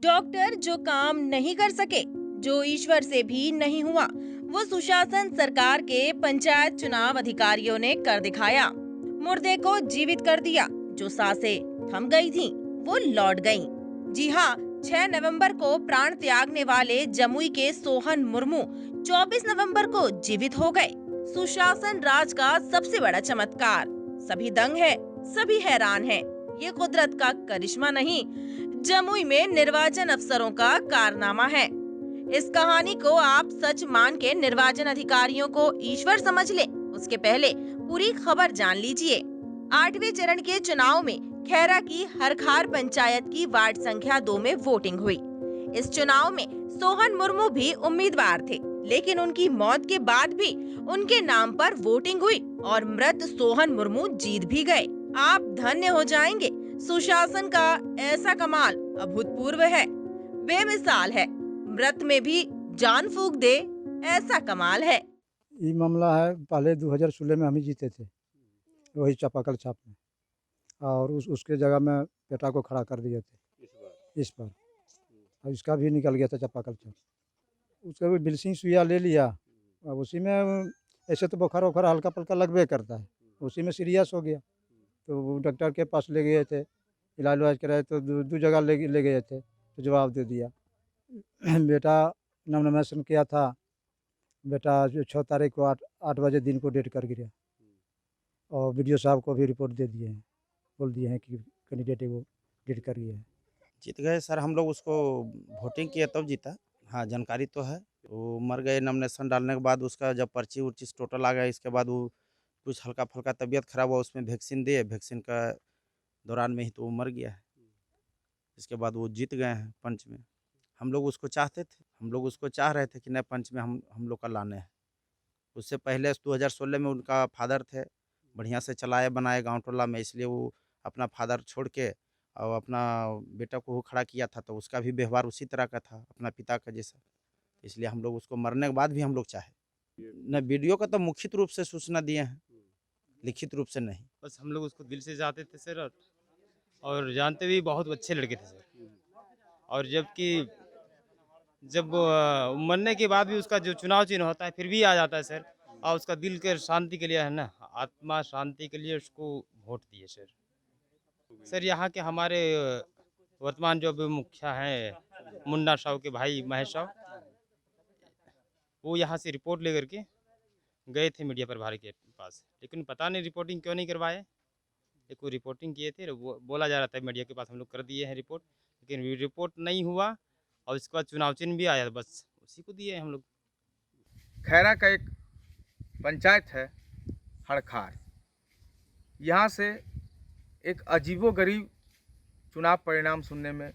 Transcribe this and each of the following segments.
Doctor जो काम नहीं कर सके, जो ईश्वर से भी नहीं हुआ, वो सुशासन सरकार के पंचायत चुनाव अधिकारियों ने कर दिखाया। मुर्दे को जीवित कर दिया। जो सांसें थम गई थीं, वो लौट गईं। जी हाँ, 6 नवंबर को प्राण त्यागने वाले जमुई के सोहन मुर्मू 24 नवंबर को जीवित हो गए। सुशासन राज का सबसे बड़ा चमत्कार। सभी दंग है, सभी हैरान हैं। ये कुदरत का करिश्मा नहीं, जमुई में निर्वाचन अफसरों का कारनामा है। इस कहानी को आप सच मान के निर्वाचन अधिकारियों को ईश्वर समझ ले, उसके पहले पूरी खबर जान लीजिए। 8वें चरण के चुनाव में खैरा की हरखार पंचायत की वार्ड संख्या 2 में वोटिंग हुई। इस चुनाव में सोहन मुर्मू भी उम्मीदवार थे, लेकिन उनकी मौत के बाद भी उनके नाम पर वोटिंग हुई और मृत सोहन मुर्मू जीत भी गए। आप धन्य हो जाएंगे। सुशासन का ऐसा कमाल अभूतपूर्व है, बेमिसाल है। मृत में भी जान फूंक दे, ऐसा कमाल है। ये मामला है, पहले 2016 में हम ही जीते थे, वही चापाकल छाप में, और उसके जगह में बेटा को खड़ा कर दिए थे इस बार। और इसका भी निकल गया था चापाकल छाप। उसका भी बिल्सिंग सुइया ले लिया। अब उसी में ऐसे तो बुखार वखार हल्का पल्का लगबे करता है, उसी में सीरियस हो गया। तो वो डॉक्टर के पास ले गए थे, इलाज उलाज कराए तो दो जगह ले गए थे, तो जवाब दे दिया। बेटा नॉमिनेशन किया था, बेटा जो 6 तारीख को 8 बजे दिन को डेट कर गिरा। और वीडियो साहब को भी रिपोर्ट दे दिए हैं, बोल दिए हैं कि कैंडिडेट है वो डेट कर गया है। जीत गए सर, हम लोग उसको वोटिंग किए तब जीता। हाँ, जानकारी तो है। वो मर गए नॉमिनेशन डालने के बाद, उसका जब पर्ची-वर्ची टोटल आ गया, इसके बाद वो कुछ हल्का-फुल्का तबीयत खराब हुआ, उसमें वैक्सीन दिए, वैक्सीन का दौरान में ही तो वो मर गया है। इसके बाद वो जीत गए हैं पंच में। हम लोग उसको चाहते थे, हम लोग उसको चाह रहे थे कि नए पंच में हम लोग का लाने हैं। उससे पहले 2016 में उनका फादर थे, बढ़िया से चलाए बनाए गाँव टोला में, इसलिए वो अपना फादर छोड़ के और अपना बेटा को वो खड़ा किया था, तो उसका भी व्यवहार उसी तरह का था, अपना पिता का जैसा। इसलिए हम लोग उसको मरने के बाद भी हम लोग चाहे। न वीडियो का तो मुखित रूप से सूचना दिए हैं, लिखित रूप से नहीं। बस हम लोग उसको दिल से चाहते थे सर, और जानते भी बहुत अच्छे लड़के थे सर। और जब मरने के बाद भी उसका जो चुनाव चिन्ह होता है फिर भी आ जाता है सर, और उसका दिल के शांति के लिए है ना, आत्मा शांति के लिए उसको वोट दिए सर। सर यहाँ के हमारे वर्तमान जो अभी मुखिया हैं मुन्ना साहू के भाई महेश साहू, वो यहाँ से रिपोर्ट लेकर के गए थे मीडिया प्रभारी के पास, लेकिन पता नहीं रिपोर्टिंग क्यों नहीं करवाए। एक वो रिपोर्टिंग किए थे, वो बोला जा रहा था मीडिया के पास हम लोग कर दिए हैं रिपोर्ट, लेकिन रिपोर्ट नहीं हुआ। और इसके बाद चुनाव चिन्ह भी आया, बस उसी को दिए हम लोग। खैरा का एक पंचायत है हड़खार, यहाँ से एक अजीबोगरीब चुनाव परिणाम सुनने में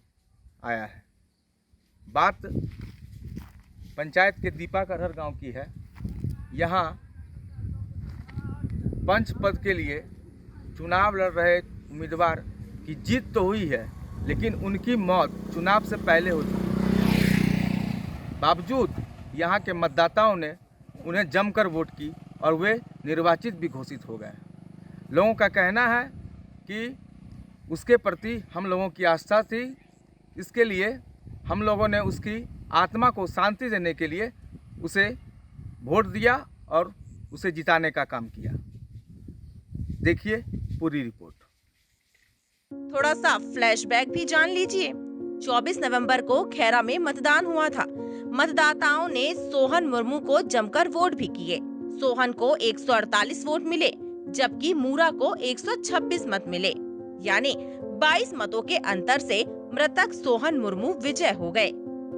आया है। बात पंचायत के दीपाकरहर गांव की है। यहाँ पंच पद के लिए चुनाव लड़ रहे उम्मीदवार की जीत तो हुई है, लेकिन उनकी मौत चुनाव से पहले हो चुकी। बावजूद यहाँ के मतदाताओं ने उन्हें जमकर वोट की और वे निर्वाचित भी घोषित हो गए। लोगों का कहना है कि उसके प्रति हम लोगों की आस्था थी, इसके लिए हम लोगों ने उसकी आत्मा को शांति देने के लिए उसे वोट दिया और उसे जिताने का काम किया। देखिए पूरी रिपोर्ट। थोड़ा सा फ्लैशबैक भी जान लीजिए। 24 नवंबर को खैरा में मतदान हुआ था। मतदाताओं ने सोहन मुर्मू को जमकर वोट भी किए। सोहन को 148 वोट मिले, जबकि मूरा को 126 मत मिले, यानी 22 मतों के अंतर से मृतक सोहन मुर्मू विजय हो गए।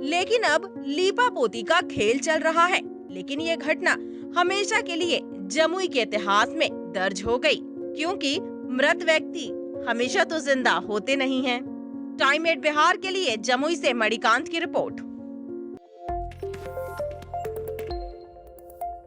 लेकिन अब लीपा पोती का खेल चल रहा है, लेकिन ये घटना हमेशा के लिए जमुई के इतिहास में दर्ज हो गई, क्योंकि मृत व्यक्ति हमेशा तो जिंदा होते नहीं हैं। टाइम 8 बिहार के लिए जमुई से मणिकांत की रिपोर्ट।